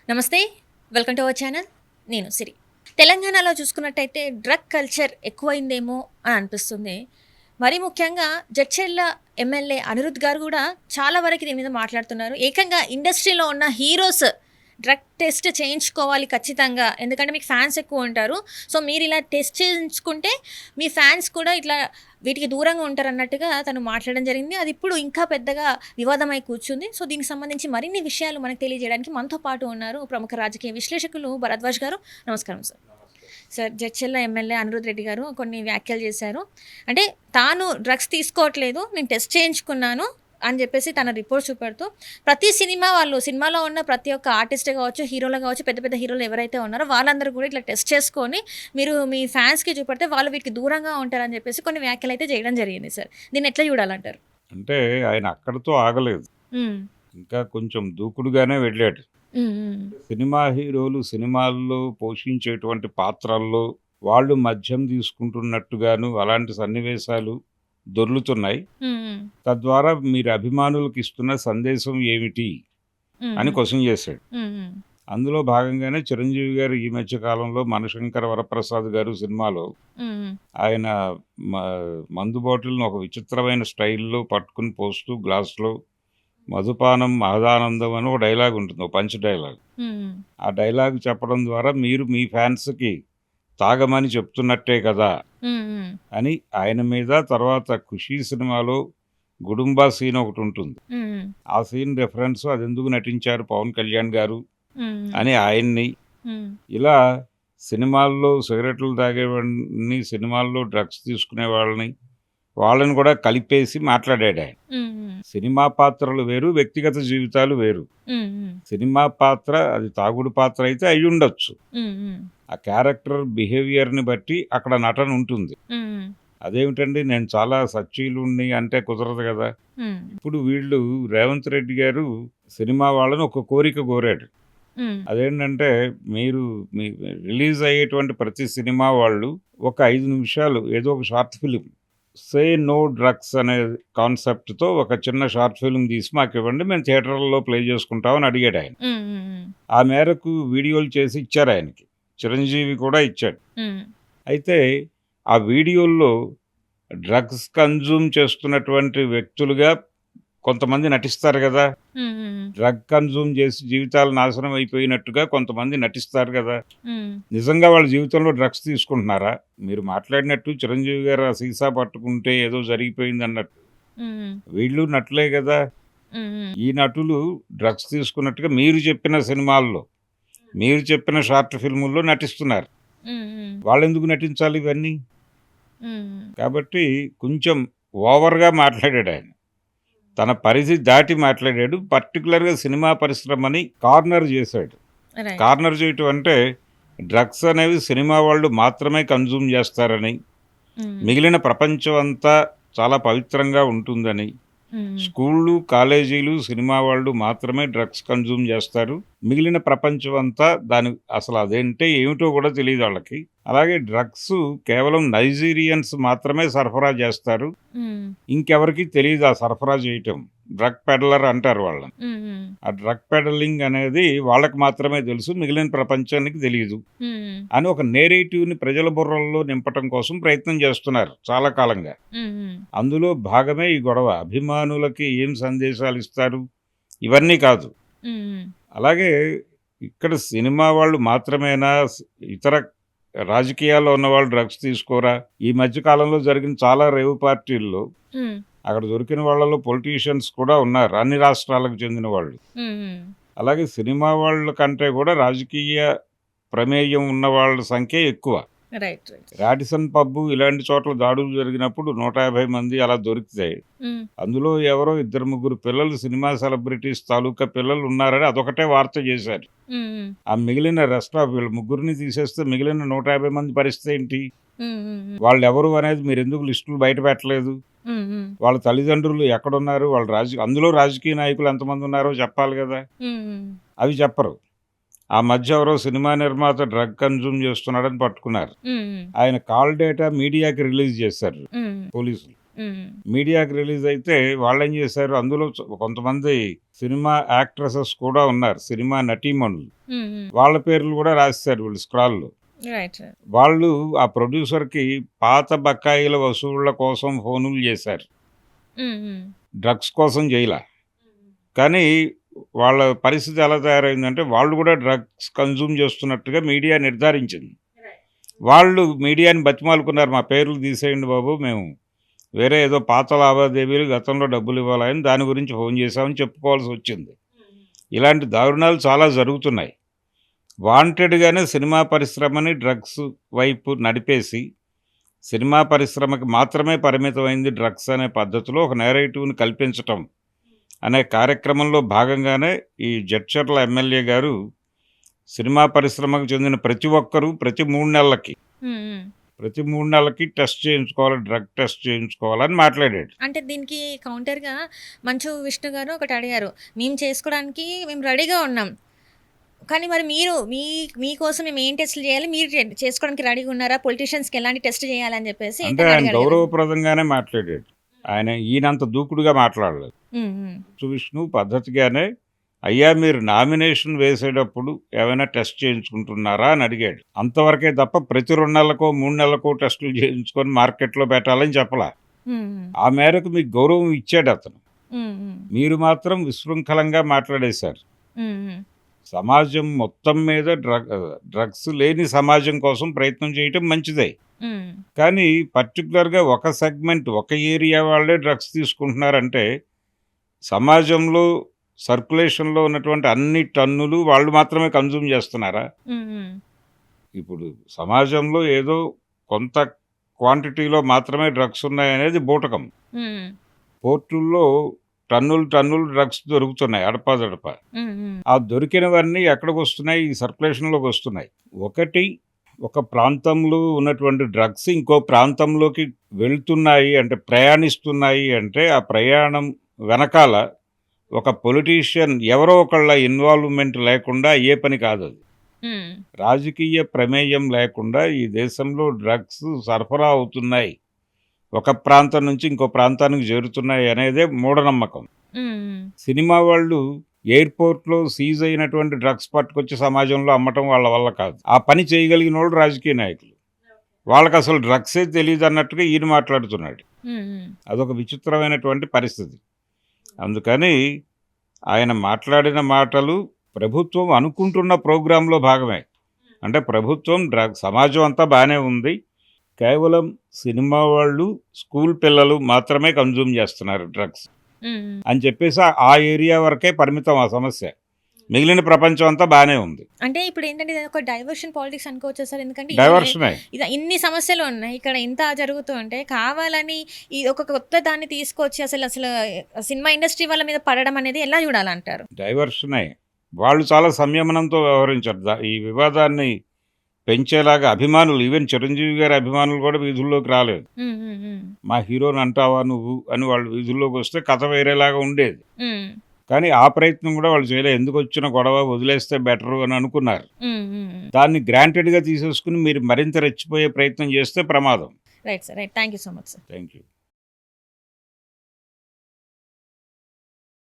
నమస్తే. Welcome to our channel. నేను సిరి. తెలంగాణలో చూసుకున్నట్టయితే డ్రగ్ కల్చర్ ఎక్కువైందేమో అని అనిపిస్తుంది. మరీ ముఖ్యంగా జడ్చర్ల ఎమ్మెల్యే అనిరుద్ గారు గూడా చాలా వరకు దీని మీద మాట్లాడుతున్నారు. ఏకంగా ఇండస్ట్రీలో ఉన్న హీరోస్ డ్రగ్ టెస్ట్ చేయించుకోవాలి ఖచ్చితంగా. ఎందుకంటే మీకు ఫ్యాన్స్ ఎక్కువ ఉంటారు. సో మీరు ఇలా టెస్ట్ చేయించుకుంటే మీ ఫ్యాన్స్ కూడా ఇట్లా వీటికి దూరంగా ఉంటారన్నట్టుగా తను మాట్లాడడం జరిగింది. అది ఇప్పుడు ఇంకా పెద్దగా వివాదమై కూర్చుంది. సో దీనికి సంబంధించి మరిన్ని విషయాలు మనకు తెలియజేయడానికి మనతో పాటు ఉన్నారు ప్రముఖ రాజకీయ విశ్లేషకులు భరద్వాజ్ గారు. నమస్కారం sir. Sir, Jadcherla MLA Anirudh Reddy గారు కొన్ని వ్యాఖ్యలు చేశారు. అంటే తాను డ్రగ్స్ తీసుకోవట్లేదు, నేను టెస్ట్ చేయించుకున్నాను అని చెప్పేసి తన రిపోర్ట్ చూపెడుతూ ప్రతి సినిమాలో ఉన్న ప్రతి ఒక్క ఆర్టిస్ట్ కావచ్చు, హీరోలు కావచ్చు, పెద్ద పెద్ద హీరోలు ఎవరైతే ఉన్నారో వాళ్ళందరూ కూడా ఇట్లా టెస్ట్ చేసుకొని మీరు మీ ఫ్యాన్స్కి చూపెడితే వాళ్ళు వీటికి దూరంగా ఉంటారని చెప్పేసి కొన్ని వ్యాఖ్యలు అయితే చేయడం జరిగింది. సార్, దీన్ని ఎట్లా చూడాలంటారు? అంటే ఆయన అక్కడితో ఆగలేదు, ఉమ్, ఇంకా కొంచెం దూకుడుగానే వెళ్ళాడు. ఉమ్, ఉమ్, సినిమా హీరోలు సినిమాల్లో పోషించేటువంటి పాత్రల్లో వాళ్ళు మద్యం తీసుకుంటున్నట్టుగాను అలాంటి సన్నివేశాలు దొర్లుతున్నాయి. ఉమ్, తద్వారా మీరు అభిమానులకు ఇస్తున్న సందేశం ఏమిటి ఉమ్, అని క్వశ్చన్ చేశాడు. ఉమ్, ఉమ్, అందులో భాగంగానే చిరంజీవి గారు ఈ మధ్య కాలంలో మనశంకర వరప్రసాద్ గారు సినిమాలో ఉమ్, ఆయన మ- మందు బాటిల్ను ఒక విచిత్రమైన స్టైల్లో పట్టుకుని పోస్తూ గ్లాసులో మధుపానం మహదానందం అని ఒక డైలాగ్ ఉంటుంది, ఒక పంచ్ డైలాగ్. ఉమ్, ఆ డైలాగ్ చెప్పడం ద్వారా మీరు మీ ఫ్యాన్స్కి తాగమని చెప్తున్నట్టే కదా ఉమ్, ఉమ్, అని ఆయన మీద. తర్వాత ఖుషీ సినిమాలో గుడుంబా సీన్ ఒకటి ఉంటుంది, ఉమ్, ఆ సీన్ రెఫరెన్స్ అది ఎందుకు నటించారు పవన్ కళ్యాణ్ గారు ఉమ్, అని ఆయన్ని. ఉమ్, ఇలా సినిమాల్లో సిగరెట్లు తాగేవాడిని, సినిమాల్లో డ్రగ్స్ తీసుకునే వాళ్ళని కూడా కలిపేసి మాట్లాడాడు ఆయన. ఉమ్, ఉమ్, సినిమా పాత్రలు వేరు, వ్యక్తిగత జీవితాలు వేరు. ఉమ్, ఉమ్, సినిమా పాత్ర అది తాగుడు పాత్ర అయితే అయి ఉండొచ్చు, ఉమ్, ఉమ్, ఆ క్యారెక్టర్ బిహేవియర్ని బట్టి అక్కడ నటన ఉంటుంది. ఉమ్, అదేమిటండి నేను చాలా సచ్చీలుణ్ణి అంటే కుదరదు కదా. ఉమ్, ఇప్పుడు వీళ్ళు రేవంత్ రెడ్డి గారు సినిమా వాళ్ళని ఒక కోరిక కోరాడు. ఉమ్, అదేంటంటే మీరు మీ రిలీజ్ అయ్యేటువంటి ప్రతి సినిమా వాళ్ళు ఒక 5 నిమిషాలు ఏదో ఒక short film, say no drugs అనే కాన్సెప్ట్తో ఒక చిన్న షార్ట్ ఫిలిం తీసి మాకు ఇవ్వండి, మేము థియేటర్లలో ప్లే చేసుకుంటామని అడిగాడు ఆయన. ఉమ్, ఉమ్, ఆ మేరకు వీడియోలు చేసి ఇచ్చారు ఆయనకి, చిరంజీవి కూడా ఇచ్చాడు. ఉమ్, అయితే ఆ వీడియోల్లో డ్రగ్స్ కన్జ్యూమ్ చేస్తున్నటువంటి వ్యక్తులుగా కొంతమంది నటిస్తారు కదా, ఉమ్, ఉమ్, డ్రగ్ కన్జ్యూమ్ చేసి జీవితాలు నాశనం అయిపోయినట్టుగా కొంతమంది నటిస్తారు కదా. ఉమ్, నిజంగా వాళ్ళ జీవితంలో డ్రగ్స్ తీసుకుంటున్నారా? మీరు మాట్లాడినట్టు చిరంజీవి గారు ఆ సీసా పట్టుకుంటే ఏదో జరిగిపోయింది అన్నట్టు ఉమ్, వీళ్ళు నటులే కదా. ఉమ్, ఈ నటులు డ్రగ్స్ తీసుకున్నట్టుగా మీరు చెప్పిన సినిమాల్లో, మీరు చెప్పిన షార్ట్ ఫిల్ముల్లో నటిస్తున్నారు. ఉమ్, వాళ్ళు ఎందుకు నటించాలి ఇవన్నీ? ఉమ్, కాబట్టి కొంచెం ఓవర్గా మాట్లాడాడు ఆయన, తన పరిధి దాటి మాట్లాడాడు. పర్టికులర్గా సినిమా పరిశ్రమని కార్నర్ చేశాడు. రైట్. కార్నర్ చేయటం అంటే డ్రగ్స్ అనేవి సినిమా వాళ్ళు మాత్రమే కన్జ్యూమ్ చేస్తారని, ఉమ్, మిగిలిన ప్రపంచం అంతా చాలా పవిత్రంగా ఉంటుందని, ఉమ్, స్కూళ్ళు కాలేజీలు సినిమా వాళ్ళు మాత్రమే డ్రగ్స్ కన్జ్యూమ్ చేస్తారు, మిగిలిన ప్రపంచం అంతా దాని అసలు అదేంటే ఏమిటో కూడా తెలియదు వాళ్ళకి. అలాగే డ్రగ్స్ కేవలం నైజీరియన్స్ మాత్రమే సరఫరా చేస్తారు, ఉమ్, ఇంకెవరికి తెలియదు ఆ సరఫరా చేయటం. డ్రగ్ పెడలర్ అంటారు వాళ్ళని. ఉమ్, ఆ డ్రగ్ పెడలింగ్ అనేది వాళ్ళకి మాత్రమే తెలుసు, మిగిలిన ప్రపంచానికి తెలియదు ఉమ్, అని ఒక నేరేటివ్ని ప్రజల బుర్రల్లో నింపటం కోసం ప్రయత్నం చేస్తున్నారు చాలా కాలంగా. ఉమ్, అందులో భాగమే ఈ గొడవ. అభిమానులకి ఏం సందేశాలు ఇస్తారు ఇవన్నీ కాదు. ఉమ్, అలాగే ఇక్కడ సినిమా వాళ్ళు మాత్రమేనా, ఇతర రాజకీయాల్లో ఉన్న వాళ్ళు డ్రగ్స్ తీసుకోరా? ఈ మధ్య కాలంలో జరిగిన చాలా రేవు పార్టీల్లో ఉమ్, అక్కడ దొరికిన వాళ్ళలో పొలిటీషియన్స్ కూడా ఉన్నారు, అన్ని రాష్ట్రాలకు చెందిన వాళ్ళు. ఉమ్, అలాగే సినిమా వాళ్ళ కంటే కూడా రాజకీయ ప్రమేయం ఉన్న వాళ్ళ సంఖ్య ఎక్కువ. Right, right. రాడిసన్ పబ్బు ఇలాంటి చోట్ల దాడులు జరిగినప్పుడు 150 మంది అలా దొరికితే ఉమ్, అందులో ఎవరో 2-3 పిల్లలు సినిమా సెలబ్రిటీస్ తాలూకా పిల్లలు ఉన్నారని అదొకటే వార్త చేశారు. ఉమ్, ఆ మిగిలిన రెస్ట్ ఆఫ్ వీళ్ళు ముగ్గురిని తీసేస్తే మిగిలిన 150 మంది పరిస్థితి ఏంటి? ఉమ్, ఉమ్, వాళ్ళు ఎవరు అనేది మీరు ఎందుకు లిస్టులు బయట పెట్టలేదు? ఉమ్, ఉమ్, వాళ్ళ తల్లిదండ్రులు ఎక్కడున్నారు, వాళ్ళ అందులో రాజకీయ నాయకులు ఎంతమంది ఉన్నారో చెప్పాలి కదా. ఉమ్, అవి చెప్పరు. ఆ మధ్య ఎవరో సినిమా నిర్మాత డ్రగ్ కన్జ్యూమ్ చేస్తున్నాడని పట్టుకున్నారు. ఉమ్, ఆయన కాల్ డేటా మీడియాకి రిలీజ్ చేశారు ఉమ్, పోలీసులు. మీడియాకి రిలీజ్ అయితే వాళ్ళేం చేశారు, అందులో కొంతమంది సినిమా యాక్ట్రెసెస్ కూడా ఉన్నారు, సినిమా నటీమణులు. వాళ్ళ పేర్లు కూడా రాసేశారు వీళ్ళు స్క్రాల్లో. రైట్. వాళ్ళు ఆ ప్రొడ్యూసర్‌కి పాత బకాయిల వసూళ్ల కోసం ఫోనులు చేశారు. డ్రగ్స్ కోసం చేయలా. కానీ వాళ్ళ పరిస్థితి ఎలా తయారైందంటే వాళ్ళు కూడా డ్రగ్స్ కన్జ్యూమ్ చేస్తున్నట్టుగా మీడియా నిర్ధారించింది. వాళ్ళు మీడియాని బతిమాలుకున్నారు, మా పేర్లు తీసేయండి బాబు, మేము వేరే ఏదో పాత లావాదేవీలు గతంలో డబ్బులు ఇవ్వాలని దాని గురించి ఫోన్ చేశామని చెప్పుకోవాల్సి వచ్చింది. ఇలాంటి దారుణాలు చాలా జరుగుతున్నాయి. వాంటెడ్గానే సినిమా పరిశ్రమని డ్రగ్స్ వైపు నడిపేసి సినిమా పరిశ్రమకి మాత్రమే పరిమితమైంది డ్రగ్స్ అనే పద్ధతిలో ఒక నేరేటివ్ని కల్పించటం అనే కార్యక్రమంలో భాగంగానే ఈ జడ్చర్ల ఎమ్మెల్యే గారు సినిమా పరిశ్రమకు చెందిన ప్రతి ఒక్కరూ ప్రతి 3 నెలలకి టెస్ట్ చేయించుకోవాలి, డ్రగ్ టెస్ట్ చేయించుకోవాలని మాట్లాడాడు. అంటే దీనికి కౌంటర్గా మంచు విష్ణు గారు ఒకటి అడిగారు, మేము చేసుకోవడానికి మేము రెడీగా ఉన్నాం, కానీ మరి మీరు మీకోసం మేము ఏం టెస్ట్లు చేయాలి, మీరు చేసుకోవడానికి రెడీగా ఉన్నారా, పొలిటీషియన్స్కి ఎలాంటి టెస్ట్ చేయాలని చెప్పేసి అంటే ఆయన గౌరవప్రదంగానే మాట్లాడాడు. ఆయన ఈయనంత దూకుడుగా మాట్లాడలేదు. విష్ణు పద్ధతిగానే, అయ్యా మీరు నామినేషన్ వేసేటప్పుడు ఏమైనా టెస్ట్ చేయించుకుంటున్నారా అని అడిగాడు. అంతవరకే తప్ప ప్రతి 2 నెలలకో 3 నెలలకో టెస్టులు చేయించుకొని మార్కెట్లో పెట్టాలని చెప్పలా. ఆ మేరకు మీకు గౌరవం ఇచ్చాడు అతను. మీరు మాత్రం విశృంఖలంగా మాట్లాడేశారు. సమాజం మొత్తం మీద డ్రగ్స్ లేని సమాజం కోసం ప్రయత్నం చేయటం మంచిదే. కానీ పర్టికులర్గా ఒక సెగ్మెంట్, ఒక ఏరియా వాళ్ళే డ్రగ్స్ తీసుకుంటున్నారంటే సమాజంలో సర్క్యులేషన్లో ఉన్నటువంటి అన్ని టన్నులు వాళ్ళు మాత్రమే కన్జ్యూమ్ చేస్తున్నారా? ఇప్పుడు సమాజంలో ఏదో కొంత క్వాంటిటీలో మాత్రమే డ్రగ్స్ ఉన్నాయనేది బూటకం. పోర్టుల్లో టన్నులు డ్రగ్స్ దొరుకుతున్నాయి అడపాదడప. ఆ దొరికినవన్నీ ఎక్కడికి వస్తున్నాయి? ఈ సర్క్యులేషన్లోకి వస్తున్నాయి. ఒక ప్రాంతంలో ఉన్నటువంటి డ్రగ్స్ ఇంకో ప్రాంతంలోకి వెళ్తున్నాయి అంటే, ప్రయాణిస్తున్నాయి అంటే, ఆ ప్రయాణం వెనకాల ఒక పొలిటీషియన్ ఎవరో ఒకళ్ళ ఇన్వాల్వ్మెంట్ లేకుండా ఏ పని కాదు అది. రాజకీయ ప్రమేయం లేకుండా ఈ దేశంలో డ్రగ్స్ సరఫరా అవుతున్నాయి, ఒక ప్రాంతం నుంచి ఇంకో ప్రాంతానికి చేరుతున్నాయి అనేదే మూఢనమ్మకం. సినిమా వాళ్ళు ఎయిర్పోర్ట్లో సీజ్ అయినటువంటి డ్రగ్స్ పట్టుకొచ్చి సమాజంలో అమ్మటం వాళ్ళ వల్ల కాదు. ఆ పని చేయగలిగిన వాళ్ళు రాజకీయ నాయకులు. వాళ్ళకి అసలు డ్రగ్సే తెలియదు అన్నట్టుగా ఈయన మాట్లాడుతున్నాడు. అదొక విచిత్రమైనటువంటి పరిస్థితి. అందుకని ఆయన మాట్లాడిన మాటలు ప్రభుత్వం అనుకుంటున్న ప్రోగ్రాంలో భాగమే. అంటే ప్రభుత్వం సమాజం అంతా బాగానే ఉంది, కేవలం సినిమా వాళ్ళు, స్కూల్ పిల్లలు మాత్రమే కన్జ్యూమ్ చేస్తున్నారు డ్రగ్స్ అని చెప్పేసి ఆ ఏరియా వరకే పరిమితం ఆ సమస్య. మిగిలిన ప్రపంచం అంతా బాగానే ఉంది. అంటే ఇప్పుడు ఏంటంటే ఇది ఒక డైవర్షన్ పాలిటిక్స్ అనుకోవచ్చు సార్. ఎందుకంటే డైవర్షనే, ఇన్ని సమస్యలు ఉన్నాయి, ఇక్కడ ఇంత జరుగుతూ ఉంటే కావాలని ఈ ఒక కొత్త దాన్ని తీసుకొచ్చి అసలు సినిమా ఇండస్ట్రీ వాళ్ళ మీద పడడం అనేది ఎలా చూడాలంటారు? డైవర్షనే. వాళ్ళు చాలా సంయమనంతో వ్యవహరించారు. ఈ వివాదాన్ని పెంచేలాగా అభిమానులు, ఈవెన్ చిరంజీవి గారి అభిమానులు కూడా వీధుల్లోకి రాలేదు. మా హీరోని అంటావా నువ్వు అని వాళ్ళు వీధుల్లోకి వస్తే కథ వేరేలాగా ఉండేది. కానీ ఆ ప్రయత్నం కూడా వాళ్ళు చేయలేదు. ఎందుకు వచ్చిన గొడవ, వదిలేస్తే బెటరు అని అనుకున్నారు. దాన్ని గ్రాంటెడ్గా తీసేసుకుని మీరు మరింత రెచ్చిపోయే ప్రయత్నం చేస్తే ప్రమాదం. Right sir, right. Thank you so much sir. Thank you.